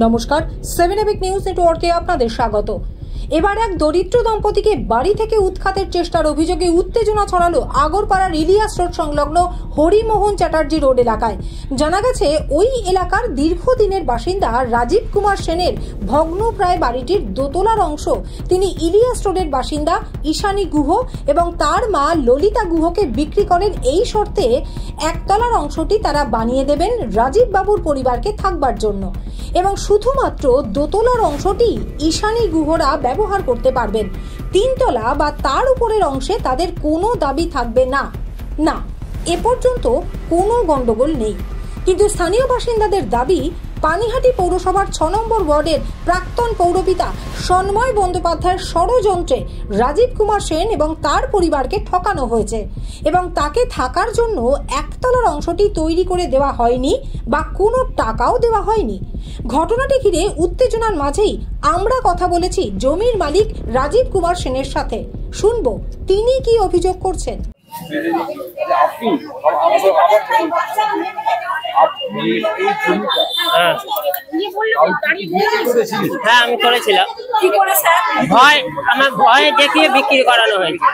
নমস্কার, 7 এবিক নিউজ নেটওয়ার্কে আপনাদের স্বাগত। এবার এক দরিদ্র দম্পতিকে বাড়ি থেকে উৎখাতের চেষ্টার অভিযোগে উত্তেজনা ছড়ালো আগরপাড়ার ইলিয়াস রোড সংলগ্ন হরিমোহন চ্যাটার্জি রোড এলাকায়। জানা গেছে, ওই এলাকার দীর্ঘদিনের বাসিন্দা রাজীব কুমার সেনের ভগ্নপ্রায় বাড়িটির দোতলার অংশ তিনি ইলিয়াস রোডের বাসিন্দা ঈশানী গুহ এবং তার মা ললিতা গুহকে বিক্রি করেন এই শর্তে একতলার অংশটি তারা বানিয়ে দেবেন রাজীব বাবুর পরিবারকে থাকবার জন্য এবং শুধুমাত্র দোতলার অংশটি ঈশানী গুহরা ব্যবহার করতে পারবেন। তিনতলা বা তার উপরের অংশে তাদের কোনো দাবি থাকবে না। এ পর্যন্ত কোনো গন্ডগোল নেই, কিন্তু স্থানীয় বাসিন্দাদের দাবি, পানিহাটি পৌরসভার 6 নম্বর ওয়ার্ডের প্রাক্তন পৌরপিতা সন্ময় বন্দ্যোপাধ্যায়ের ষড়যন্ত্রে রাজীব কুমার সেন এবং তার পরিবারকে ঠকানো হয়েছে এবং তাকে থাকার জন্য একতলার অংশটি তৈরি করে দেওয়া হয়নি বা কোনো টাকাও দেওয়া হয়নি। ঘটনাটি ঘিরে উত্তেজনার মাঝেই আমরা কথা বলেছি জমির মালিক রাজীব কুমার সেনের সাথে। শুনবো তিনি কি অভিযোগ করছেন। হ্যাঁ, আমি করেছিলাম। আমার ভয়ে দেখিয়ে বিক্রি করানো হয়েছে।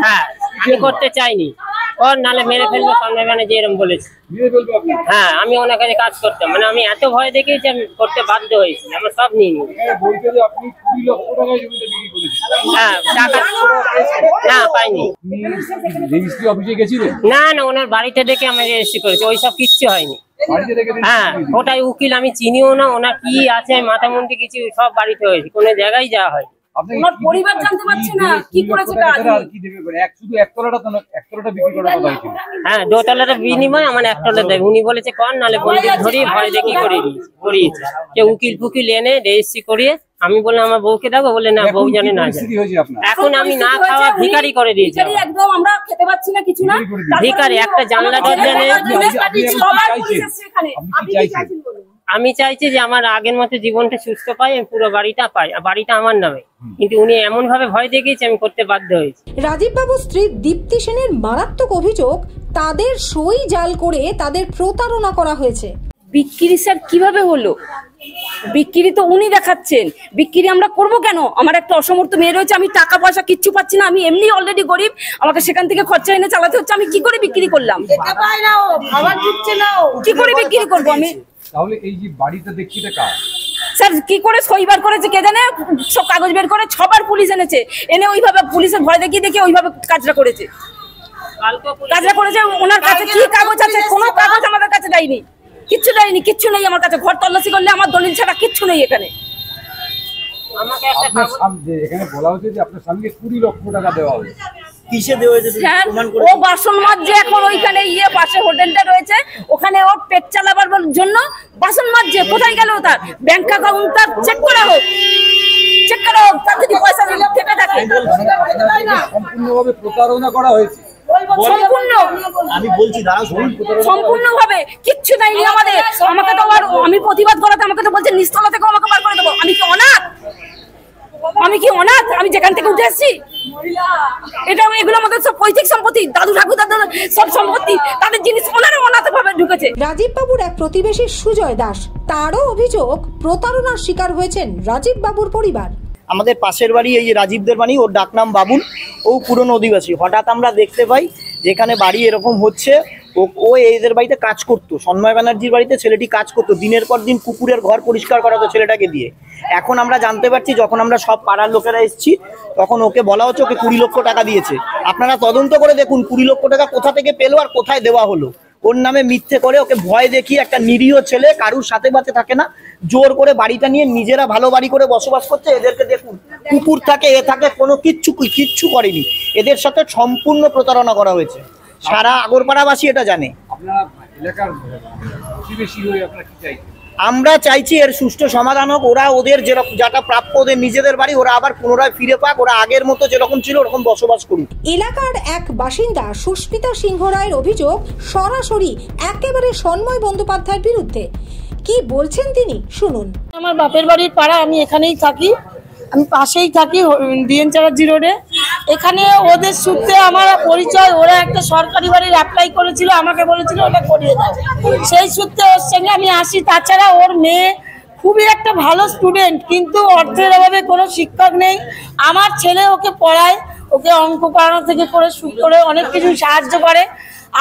হ্যাঁ, আমি করতে চাইনি, ওর নালে মেরে ফেলবো সামনে মানে যে এরকম বলেছে। হ্যাঁ, আমি ওনার কাছে কাজ করতাম, মানে আমি এত ভয় দেখিয়েছি আমি করতে বাধ্য হয়েছি। আমার সব নিয়ে নি। হ্যাঁ, টাকা না পাইনি। না, ওনার বাড়িতে দেখে আমি রেজিস্ট্রি করেছি, ওইসব কিচ্ছু হয়নি। হ্যাঁ, ওটাই উকিল, আমি চিনিও না, ওনার কি আছে মাথা মন্দির কিছু সব বাড়িতে হয়েছে, কোনো জায়গায় যাওয়া হয়। পরিবার জানতে পারছে না কি করেছে। হ্যাঁ, দোতলাটা বিনিময় আমার একতলা দেয়। উনি বলেছে কর, নালে বন্ধুক ধরি ভয় দেখি করিয়েছে। কেউ উকিল ফুকিল এনে রেজিস্ট্রি করিয়ে আমি বললাম আমার বউকে দেবো, বলে না বউ জানে না। এখন আমি না খাওয়া ভিখারি করে দিয়েছি, একদম আমরা খেতে পাচ্ছি না কিছু না। ভিখারি, একটা জানলা দরজা নেই। আমি চাইছি যে আমার আগের মতো জীবনটা সুস্থ পাই, আমি পুরো বাড়িটা পাই, বাড়িটা আমার নামে। কিন্তু উনি এমন ভাবে ভয় দেখিয়েছে আমি করতে বাধ্য হয়েছি। রাজীব বাবুর স্ত্রী দীপ্তি সেনের মারাত্মক অভিযোগ, তাদের সই জাল করে তাদের প্রতারণা করা হয়েছে। বিক্রি স্যার কিভাবে হলো? বিক্রি তো উনি দেখাচ্ছেন, বিক্রি আমরা করব কেন? আমার একটা অসমর্থ মেয়ে রয়েছে, আমি টাকা পয়সা কিচ্ছু পাচ্ছি না, আমি এমনি অলরেডি গরিব, আমাকে সেখান থেকে খরচা এনে চালাতে হচ্ছে। আমি কি করে বিক্রি করলাম? কি করে বিক্রি করবো আমি? তাহলে এই যে বাড়িটা দেখছি এটা কার? স্যার কি করে সইবার করেছে কে জানে, সব কাগজ বের করে 6 বার পুলিশ এনেছে, এনে ওইভাবে পুলিশের ভয় দেখিয়ে দেখে ওইভাবে কাজটা করেছে। ওনার কাছে কি কাগজ আছে? কোনো কাগজ আমাদের কাছে দেয়নি, কিচ্ছু দেয়নি, কিচ্ছু নেই আমার কাছে। ঘর তল্লাশি করলে আমার দলিল ছাড়া কিচ্ছু নেই এখানে। এখানে বলা হচ্ছে যে আপনার স্বামীকে 20 লক্ষ টাকা দেওয়া হবে। ও বাসন মাজছে এখন, ওইখানে পাশে হোটেলটা রয়েছে, ওখানে ও পেট চালাবার জন্য বাসন মাজছে। কোথায় গেল তার ব্যাংক অ্যাকাউন্ট? তার চেক করা হোক, তার যদি পয়সা থেকে থাকে। সম্পূর্ণভাবে প্রতারণা করা হয়েছে, সম্পূর্ণভাবে কিচ্ছু দেয়নি আমাদের। আমাকে তো আমি প্রতিবাদ করাতে আমাকে তো বলছে নিচতলা থেকে আমাকে বার করে দেবো। আমি কি অনাথ? আমি যেখান থেকে উঠে এসেছি, এটা এগুলো আমাদের সব পৈতৃক সম্পত্তি, দাদু ঠাকুর দাদুর সব সম্পত্তি, তাদের জিনিস ওনারা অনাথ ভাবে ঢুকেছে। রাজীব বাবুর এক প্রতিবেশী সুজয় দাস, তারও অভিযোগ প্রতারণার শিকার হয়েছেন রাজীব বাবুর পরিবার। আমাদের পাশের বাড়ি, এই যে রাজীবদের বাড়ি, ওর ডাকনাম বাবুল, ও পুরনো অধিবাসী। হঠাৎ আমরা দেখতে পাই যেখানে বাড়ি এরকম হচ্ছে, ও এদের বাড়িতে কাজ করতো, সন্ময় ব্যানার্জির বাড়িতে ছেলেটি কাজ করতো, দিনের পর দিন কুকুরের ঘর পরিষ্কার করাতো ছেলেটাকে দিয়ে। এখন আমরা জানতে পারছি, যখন আমরা সব পাড়ার লোকেরা এসেছি, তখন ওকে বলা হচ্ছে ওকে 20 লক্ষ টাকা দিয়েছে। আপনারা তদন্ত করে দেখুন 20 লক্ষ টাকা কোথা থেকে পেলো আর কোথায় দেওয়া হলো। ওর নামে মিথ্যে করে ওকে ভয় দেখিয়ে, একটা নিরীহ ছেলে কারুর সাথে বাঁচে থাকে না, জোর করে বাড়িটা নিয়ে নিজেরা ভালো বাড়ি করে বসবাস করছে। এদেরকে দেখুন, কুকুর থাকে, এ থাকে, কোনো কিচ্ছু করেনি। এদের সাথে সম্পূর্ণ প্রতারণা করা হয়েছে, সারা আগরপাড়াবাসী এটা জানে। আমরা চাইছি এর সুষ্ঠু সমাধান হোক। ওরা ওদের যেটা প্রাপ্য, ওদের নিজেদের বাড়ি, ওরা আবার পুনরায় ফিরে পাক, ওরা আগের মতো যেরকম ছিল ওরকম বসবাস করুক। এলাকার এক বাসিন্দা সুস্মিতা সিংহ রায়ের অভিযোগ সরাসরি একেবারে সন্ময় বন্দ্যোপাধ্যায়ের বিরুদ্ধে। কি বলছেন তিনি, শুনুন। আমার বাপের বাড়ির পাড়া, আমি এখানেই থাকি, আমি পাশেই থাকি ডিএন চ্যাটার্জি রোডে। এখানে ওদের সূত্রে আমার পরিচয়, ওরা একটা সরকারি বাড়ির অ্যাপ্লাই করেছিল, আমাকে বলেছিল ওটা করিয়ে দাও, সেই সূত্রে ওর সঙ্গে আমি আসি। তাছাড়া ওর মেয়ে খুবই একটা ভালো স্টুডেন্ট, কিন্তু অর্থের অভাবে কোনো শিক্ষক নেই। আমার ছেলে ওকে পড়ায়, ওকে অঙ্ক পড়ানো থেকে শুরু করে অনেক কিছু সাহায্য করে,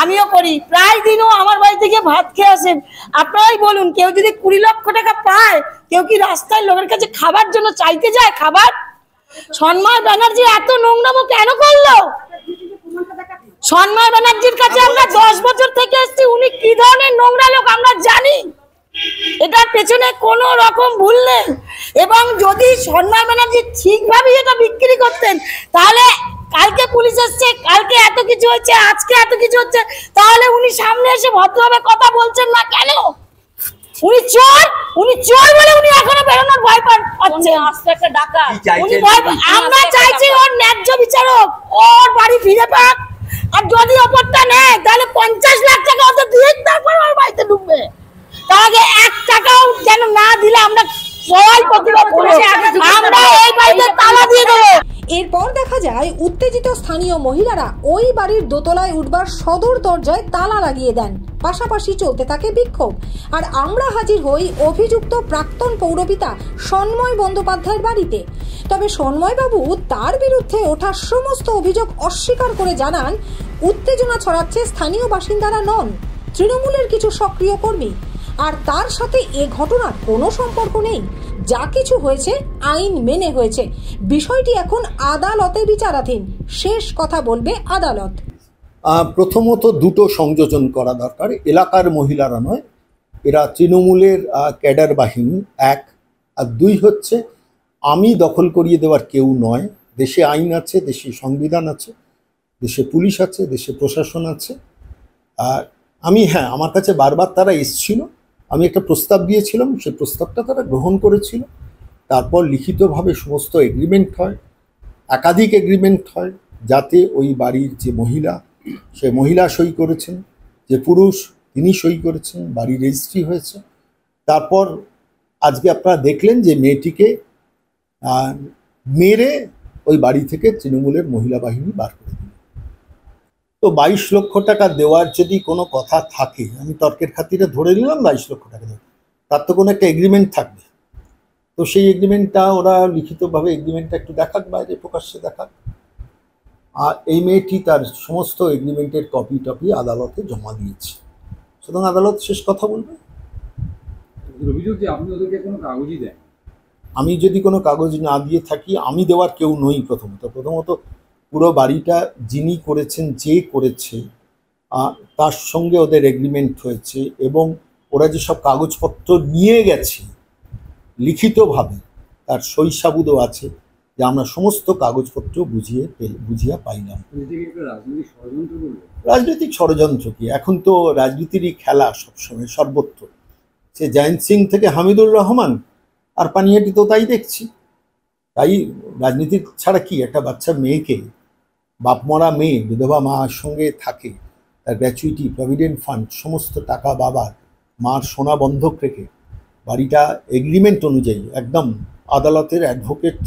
আমিও করি। প্রায় দিনও আমার বাড়ি থেকে ভাত খেয়ে আসেন। আপনারাই বলুন, কেউ যদি 20 লক্ষ টাকা পায়, কেউ কি রাস্তায় লোকের কাছে খাবার জন্য চাইতে যায় খাবার? সন্ময় ব্যানার্জি এত নোংরামো কেন করলো? সন্ময় ব্যানার্জির কাছে আমরা 10 বছর থেকে এসেছি, উনি কি ধরনের নোংরা লোক আমরা জানি। এটার পেছনে কোনো রকম ভুল নেই। এবং যদি সন্ময় ব্যানার্জি ঠিকভাবে এটা বিক্রি করতেন, তাহলে কালকে পুলিশ এসছে, কালকে এত কিছু হচ্ছে, আজকে এত কিছু হচ্ছে, তাহলে উনি সামনে এসে ভদ্রভাবে কথা বলছেন না কেন? উনি চোর বলে উনি এখনো বেরোনোর ভয় পাচ্ছে। আমরা চাইছি ওর ন্যায্য বিচারক, ওর বাড়ি ফিরে পাক। আর যদি অপরটা নেয়, তাহলে 50 লাখ টাকা ওদের দিয়ে তারপর ওর বাড়িতে ঢুকবে। তার আগে 1 টাকাও যেন না দিলে আমরা সবাই প্রতিবাদ করব, আমরা এই বাড়িতে তালা দিয়ে দেবো। এরপর দেখা যায় উত্তেজিত স্থানীয় মহিলারা ওই বাড়ির দোতলায় উঠবার সদর দরজায় তালা লাগিয়ে দেন। পাশাপাশি চলতে থাকে বিক্ষোভ। আর আমরা হাজির হই অভিযুক্ত প্রাক্তন পৌরপিতা সন্ময় বন্দ্যোপাধ্যায়ের বাড়িতে। তবে সন্ময়বাবু তার বিরুদ্ধে ওঠা সমস্ত অভিযোগ অস্বীকার করে জানান, উত্তেজনা ছড়াচ্ছে স্থানীয় বাসিন্দারা নন, তৃণমূলের কিছু সক্রিয় কর্মী। আর তার সাথে এ ঘটনার কোনো সম্পর্ক নেই। যা কিছু হয়েছে আইন মেনে হয়েছে। বিষয়টি এখন আদালতে বিচারাধীন। শেষ কথা বলবে আদালত। প্রথমত দুটো সংযোজন করা দরকার। এলাকার মহিলারা নয়, এরা তৃণমূলের ক্যাডার বাহিনী, 1। আর 2 হচ্ছে আমি দখল করিয়ে দেওয়ার কেউ নয়। দেশে আইন আছে, দেশে সংবিধান আছে, দেশে পুলিশ আছে, দেশে প্রশাসন আছে। আর আমার কাছে বারবার তারা এসেছিল, আমি একটা প্রস্তাব দিয়েছিলাম, সেই প্রস্তাবটা তারা গ্রহণ করেছিল। তারপর লিখিতভাবে সমস্ত এগ্রিমেন্ট হয়, একাধিক এগ্রিমেন্ট হয়, যাতে ওই বাড়ির যে মহিলা, সে মহিলা সই করেছেন, যে পুরুষ তিনি সই করেছেন, বাড়ি রেজিস্ট্রি হয়েছে। তারপর আজকে আপনারা দেখলেন যে মেয়েটিকে মেরে ওই বাড়ি থেকে তৃণমূলের মহিলা বাহিনী বার করে দিল। তো 22 লক্ষ টাকা দেওয়ার যদি কোনো কথা থাকে, আমি তর্কের খাতিরে ধরে নিলাম 22 লক্ষ টাকা দেবে, তার তো কোনো একটা এগ্রিমেন্ট থাকবে। তো সেই এগ্রিমেন্টটা ওরা লিখিতভাবে এগ্রিমেন্টটা একটু দেখাক, বাইরে প্রকাশ্যে দেখাক। আর এই মেয়েটি তার সমস্ত এগ্রিমেন্টের কপি আদালতে জমা দিয়েছে। সুতরাং আদালত শেষ কথা বলবে। অভিযোগ যে আপনি ওদেরকে কোনো কাগজই দেন। আমি যদি কোনো কাগজ না দিয়ে থাকি, আমি দেওয়ার কেউ নই। প্রথমত পুরো বাড়িটা যিনি করেছেন, যে করেছে, তার সঙ্গে ওদের এগ্রিমেন্ট হয়েছে। এবং ওরা যেসব কাগজপত্র নিয়ে গেছে লিখিতভাবে, তার সই সাবুদও আছে, যে আমরা সমস্ত কাগজপত্র বুঝিয়া পাইলাম। রাজনৈতিক ষড়যন্ত্র কি? এখন তো রাজনীতিরই খেলা সবসময়, সর্বত্র। সে জয়ন্ত সিং থেকে হামিদুর রহমান আর পানিহাটি তো তাই দেখছি। তাই রাজনীতি ছাড়া কি? একটা বাচ্চা মেয়েকে, বাপমরা মেয়ে, বিধবা মার সঙ্গে থাকে, তার গ্র্যাচুইটি, প্রভিডেন্ট ফান্ড, সমস্ত টাকা বাবার, মার সোনা বন্ধক রেখে বাড়িটা এগ্রিমেন্ট অনুযায়ী একদম আদালতের অ্যাডভোকেট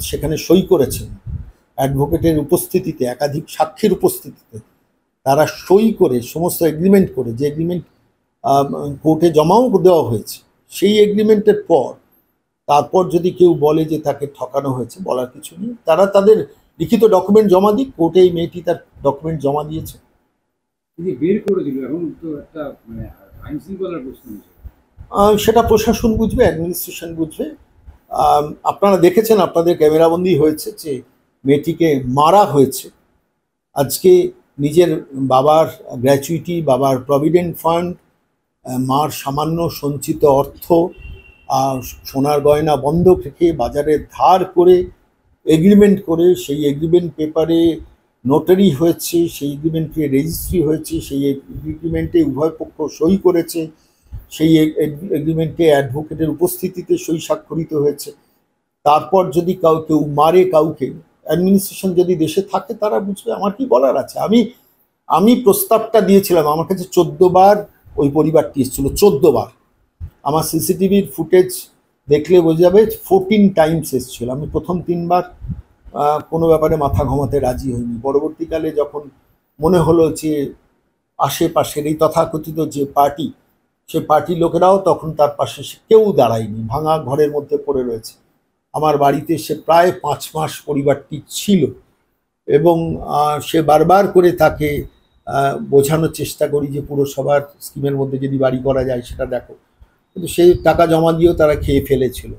সেখানে সই করেছেন, অ্যাডভোকেটের উপস্থিতিতে, একাধিক সাক্ষীর উপস্থিতিতে তারা সই করে সমস্ত এগ্রিমেন্ট করে, যে এগ্রিমেন্ট কোর্টে জমাও দেওয়া হয়েছে, সেই এগ্রিমেন্টের পর তারপর যদি কেউ বলে যে তাকে ঠকানো হয়েছে, বলার কিছু নেই। তারা তাদের লিখিত ডকুমেন্ট জমা দিক। কোর্টে এই মেয়েটি তার ডকুমেন্ট জমা দিয়েছে। বের করে দিল, এখন তো একটা আইন শৃঙ্খলার প্রশ্ন। সেটা প্রশাসন বুঝবে, অ্যাডমিনিস্ট্রেশন বুঝবে। আপনারা দেখেছেন, আপনাদের ক্যামেরাবন্দি হয়েছে যে মেয়েটিকে মারা হয়েছে। আজকে নিজের বাবার গ্র্যাচুইটি, বাবার প্রভিডেন্ট ফান্ড, মার সামান্য সঞ্চিত অর্থ, সোনার গয়না বন্ধক রেখে বাজারে ধার করে এগ্রিমেন্ট করে, সেই এগ্রিমেন্ট পেপারে নোটারি হয়েছে, সেই এগ্রিমেন্টে রেজিস্ট্রি হয়েছে, সেই এগ্রিমেন্টে উভয় পক্ষ সই করেছে, সেই এগ্রিমেন্টে অ্যাডভোকেটের উপস্থিতিতে সই স্বাক্ষরিত হয়েছে। তারপর যদি কেউ মারে কাউকে, অ্যাডমিনিস্ট্রেশন যদি দেশে থাকে তারা বুঝবে। আমার কি বলার আছে? আমি প্রস্তাবটা দিয়েছিলাম, আমার কাছে 14 বার ওই পরিবারটি এসেছিল, 14 বার। আমার সিসিটিভির ফুটেজ দেখলে বোঝা যাবে 14 টাইমস এসেছিল। আমি প্রথম 3 বার কোনো ব্যাপারে মাথা ঘামাতে রাজি হইনি। পরবর্তীকালে যখন মনে হলো যে আশেপাশের এই তথাকথিত যে পার্টি, সে পার্টির লোকেরাও তখন তার পাশে কেউ দাঁড়ায়নি, ভাঙা ঘরের মধ্যে পড়ে রয়েছে। আমার বাড়িতে সে প্রায় 5 মাস পরিবারটি ছিল এবং সে বারবার করে তাকে বোঝানোর চেষ্টা করি যে পুরসভার স্কিমের মধ্যে যদি বাড়ি করা যায় সেটা দেখো, কিন্তু সেই টাকা জমা দিয়েও তারা খেয়ে ফেলেছিল।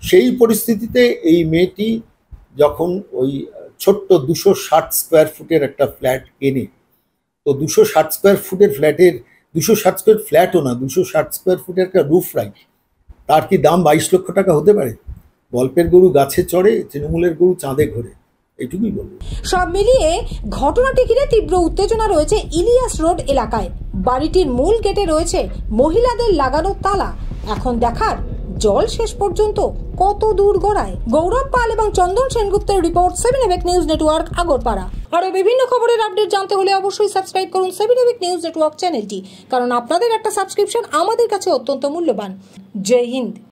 সেই পরিস্থিতিতে এই মেয়েটি যখন ওই ছোট্ট 260 স্কোয়ার ফুটের একটা ফ্ল্যাট কেনে, তো 260 স্কোয়ার ফুটের ফ্ল্যাটের 260 স্কোয়ার ফ্ল্যাটও না, 260 স্কোয়ার ফুটের একটা রুফ রাইট, তার কি দাম 22 লক্ষ টাকা হতে পারে? গল্পের গরু গাছে চড়ে, তৃণমূলের গরু চাঁদে ঘোরে, এইটুকুই বলবো। সব মিলিয়ে ঘটনাটি ঘিরে তীব্র উত্তেজনা রয়েছে ইলিয়াস রোড এলাকায়। বাড়িটির মূল গেটে রয়েছে মহিলাদের লাগানো তালা। এখন দেখার জল শেষ পর্যন্ত কত দূর গড়ায়। গৌরব পাল এবং চন্দন সেনগুপ্তের রিপোর্ট, 7 এবিক নিউজ নেটওয়ার্ক, আগরপাড়া। আরো বিভিন্ন খবরের আপডেট জানতে হলে অবশ্যই সাবস্ক্রাইব করুন 7 এবিক নিউজ নেটওয়ার্ক চ্যানেলটি, কারণ আপনাদের একটা সাবস্ক্রিপশন আমাদের কাছে অত্যন্ত মূল্যবান। জয় হিন্দ।